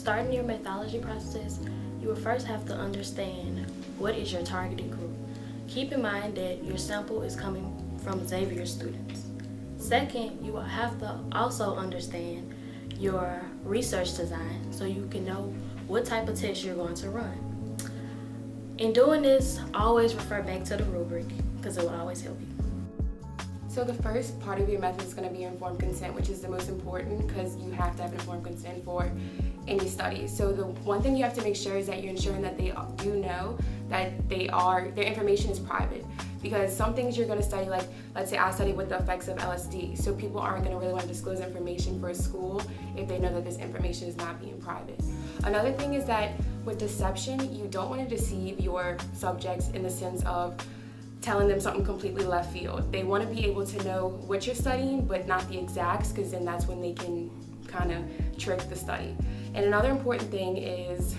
starting your methodology process, you will first have to understand what is your targeted group. Keep in mind that your sample is coming from Xavier students. Second, you will have to also understand your research design so you can know what type of test you're going to run. In doing this, always refer back to the rubric because it will always help you. So the first part of your method is going to be informed consent, which is the most important because you have to have informed consent for any study. So the one thing you have to make sure is that you're ensuring that they do know that their information is private. Because some things you're going to study, like let's say I study with the effects of LSD, so people aren't going to really want to disclose information for a school if they know that this information is not being private. Another thing is that with deception, you don't want to deceive your subjects in the sense of telling them something completely left field. They want to be able to know what you're studying, but not the exacts, because then that's when they can kind of trick the study. And another important thing is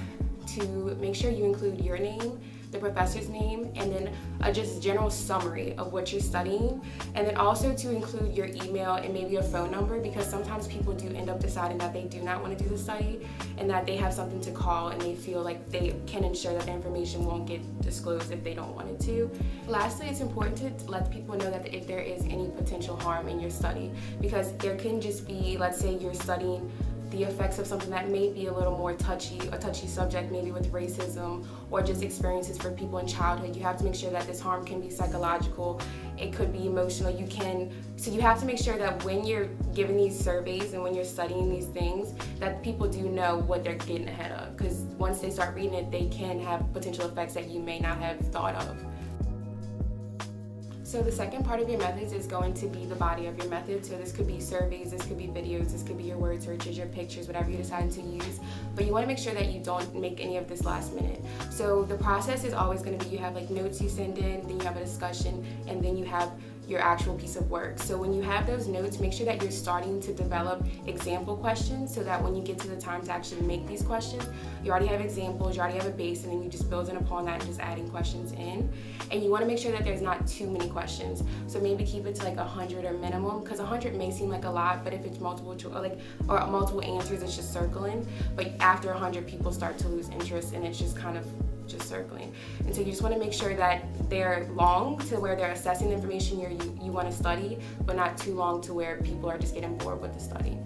to make sure you include your name, the professor's name, and then a just general summary of what you're studying. And then also to include your email and maybe a phone number, because sometimes people do end up deciding that they do not want to do the study and that they have something to call and they feel like they can ensure that the information won't get disclosed if they don't want it to. Lastly, it's important to let people know that if there is any potential harm in your study, because there can just be, let's say you're studying the effects of something that may be a little more touchy subject, maybe with racism or just experiences for people in childhood. You have to make sure that this harm can be psychological, it could be emotional. So you have to make sure that when you're giving these surveys and when you're studying these things, that people do know what they're getting ahead of, because once they start reading it, they can have potential effects that you may not have thought of. So the second part of your methods is going to be the body of your method. So this could be surveys, this could be videos, this could be your word searches, your pictures, whatever you decide to use. But you want to make sure that you don't make any of this last minute. So the process is always going to be, you have like notes you send in, then you have a discussion, and then you have your actual piece of work. So when you have those notes, make sure that you're starting to develop example questions so that when you get to the time to actually make these questions, you already have examples, you already have a base, and then you just building upon that and just adding questions in. And you want to make sure that there's not too many questions. So maybe keep it to like 100 or minimum, because 100 may seem like a lot, but if it's multiple answers, it's just circling. But after 100, people start to lose interest and it's just kind of just circling. And so you just want to make sure that they're long to where they're assessing the information you want to study, but not too long to where people are just getting bored with the study.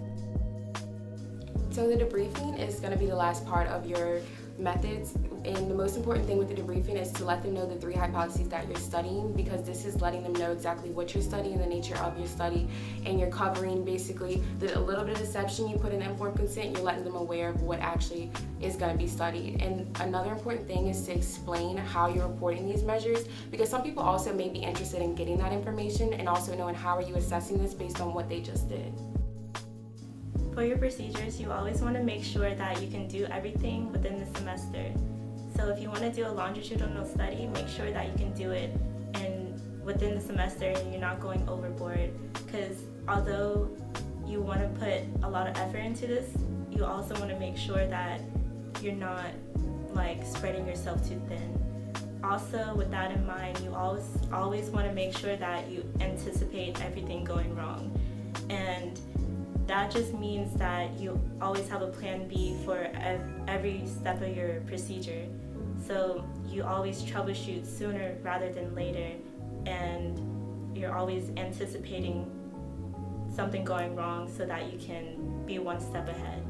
So the debriefing is going to be the last part of your methods, and the most important thing with the debriefing is to let them know the 3 hypotheses that you're studying, because this is letting them know exactly what you're studying, the nature of your study, and you're covering basically a little bit of deception you put in informed consent. You're letting them aware of what actually is going to be studied. And another important thing is to explain how you're reporting these measures, because some people also may be interested in getting that information and also knowing how are you assessing this based on what they just did. For your procedures, you always want to make sure that you can do everything within the semester. So if you want to do a longitudinal study, make sure that you can do it within the semester and you're not going overboard. Because although you want to put a lot of effort into this, you also want to make sure that you're not like spreading yourself too thin. Also, with that in mind, you always want to make sure that you anticipate everything going wrong. And that just means that you always have a plan B for every step of your procedure. So you always troubleshoot sooner rather than later, and you're always anticipating something going wrong so that you can be one step ahead.